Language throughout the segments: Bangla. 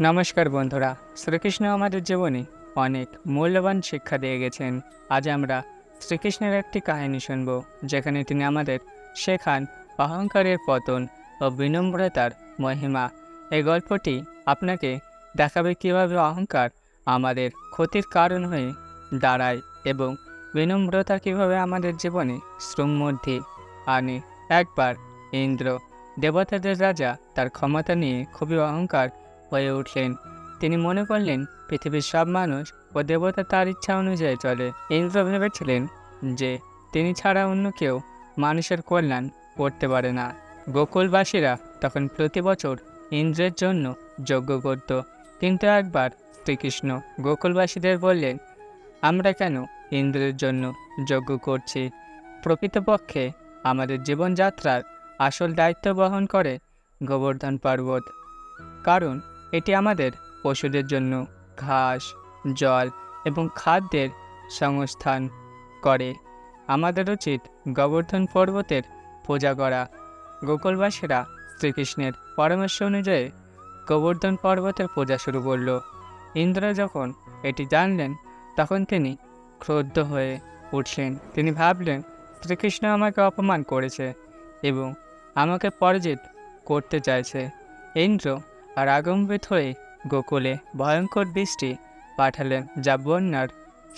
নমস্কার বন্ধুরা, শ্রীকৃষ্ণ আমাদের জীবনে অনেক মূল্যবান শিক্ষা দিয়ে গেছেন। আজ আমরা শ্রীকৃষ্ণের একটি কাহিনী শুনব, যেখানে তিনি আমাদের শেখান অহংকারের পতন ও বিনম্রতার মহিমা। এই গল্পটি আপনাকে দেখাবে কিভাবে অহংকার আমাদের ক্ষতির কারণ হয়ে দাঁড়ায় এবং বিনম্রতা কিভাবে আমাদের জীবনে সমৃদ্ধি আনে। একবার ইন্দ্র, দেবতাদের রাজা, তার ক্ষমতা নিয়ে খুবই অহংকার হয়ে উঠলেন। তিনি মনে করলেন পৃথিবীর সব মানুষ ও দেবতা তার ইচ্ছা অনুযায়ী চলে। ইন্দ্র ভেবেছিলেন যে তিনি ছাড়া অন্য কেউ মানুষের কল্যাণ করতে পারে না। গোকুলবাসীরা তখন প্রতি বছর ইন্দ্রের জন্য যজ্ঞ করত, কিন্তু একবার শ্রীকৃষ্ণ গোকুলবাসীদের বললেন, আমরা কেন ইন্দ্রের জন্য যজ্ঞ করছি? প্রকৃতপক্ষে আমাদের জীবনযাত্রার আসল দায়িত্ব বহন করে গোবর্ধন পর্বত, কারণ এটি আমাদের পশুদের জন্য ঘাস, জল এবং খাদ্যের সংস্থান করে। আমাদের উচিত গোবর্ধন পর্বতের পূজা করা। গোকুলবাসীরা শ্রীকৃষ্ণের পরামর্শ অনুযায়ী গোবর্ধন পর্বতের পূজা শুরু করল। ইন্দ্র যখন এটি জানলেন, তখন তিনি ক্রুদ্ধ হয়ে উঠলেন। তিনি ভাবলেন, শ্রীকৃষ্ণ আমাকে অপমান করেছে এবং আমাকে পরাজিত করতে চাইছে। ইন্দ্র রাগান্বিত হয়ে গোকুলে ভয়ঙ্কর বৃষ্টি পাঠালেন, যা বন্যার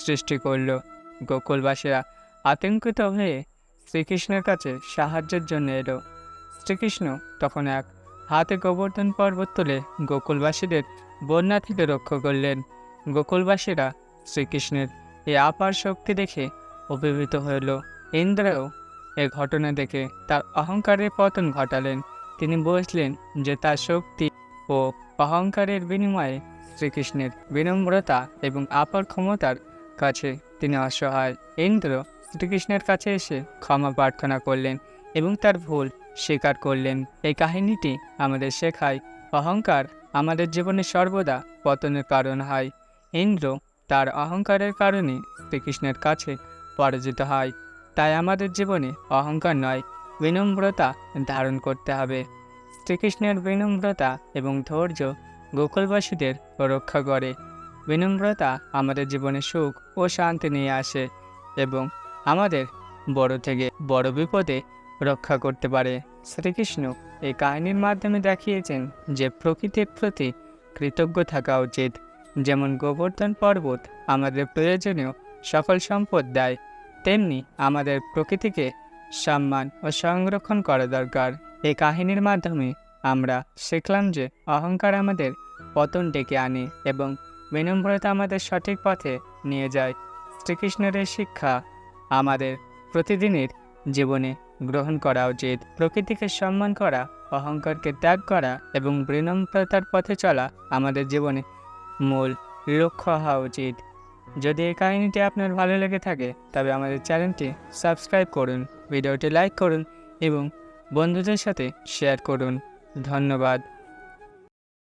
সৃষ্টি করল। গোকুলবাসীরা আতঙ্কিত হয়ে শ্রীকৃষ্ণের কাছে সাহায্যের জন্য এলো। শ্রীকৃষ্ণ তখন এক হাতে গোবর্ধন পর্বত তুলে গোকুলবাসীদের বন্যা থেকে রক্ষা করলেন। গোকুলবাসীরা শ্রীকৃষ্ণের এই আপার শক্তি দেখে অভিভূত হইল। ইন্দ্রও এ ঘটনা দেখে তার অহংকারের পতন ঘটালেন। তিনি বুঝলেন যে তার শক্তি ও অহংকারের বিনিময়ে শ্রীকৃষ্ণের বিনম্রতা এবং আপার ক্ষমতার কাছে তিনি অসহায়। ইন্দ্র শ্রীকৃষ্ণের কাছে এসে ক্ষমা প্রার্থনা করলেন এবং তার ভুল স্বীকার করলেন। এই কাহিনীটি আমাদের শেখায়, অহংকার আমাদের জীবনে সর্বদা পতনের কারণ হয়। ইন্দ্র তার অহংকারের কারণে শ্রীকৃষ্ণের কাছে পরাজিত হয়। তাই আমাদের জীবনে অহংকার নয়, বিনম্রতা ধারণ করতে হবে। শ্রীকৃষ্ণের বিনম্রতা এবং ধৈর্য গোকুলবাসীদের রক্ষা করে। বিনম্রতা আমাদের জীবনে সুখ ও শান্তি নিয়ে আসে এবং আমাদের বড় থেকে বড় বিপদে রক্ষা করতে পারে। শ্রীকৃষ্ণ এই কাহিনীর মাধ্যমে দেখিয়েছেন যে প্রকৃতির প্রতি কৃতজ্ঞ থাকা উচিত। যেমন গোবর্ধন পর্বত আমাদের প্রয়োজনীয় সকল সম্পদ দেয়, তেমনি আমাদের প্রকৃতিকে সম্মান ও সংরক্ষণ করা দরকার। এই কাহিনীর মাধ্যমে আমরা শিখলাম যে অহংকার আমাদের পতন ডেকে আনে এবং বিনম্রতা আমাদের সঠিক পথে নিয়ে যায়। শ্রীকৃষ্ণের এই শিক্ষা আমাদের প্রতিদিনের জীবনে গ্রহণ করা উচিত। প্রকৃতিকে সম্মান করা, অহংকারকে ত্যাগ করা এবং বিনম্রতার পথে চলা আমাদের জীবনে মূল লক্ষ্য হওয়া উচিত। যদি এই কাহিনীটি আপনার ভালো লেগে থাকে, তবে আমাদের চ্যানেলটি সাবস্ক্রাইব করুন, ভিডিওটি লাইক করুন এবং বন্ধুদের সাথে শেয়ার করুন। ধন্যবাদ।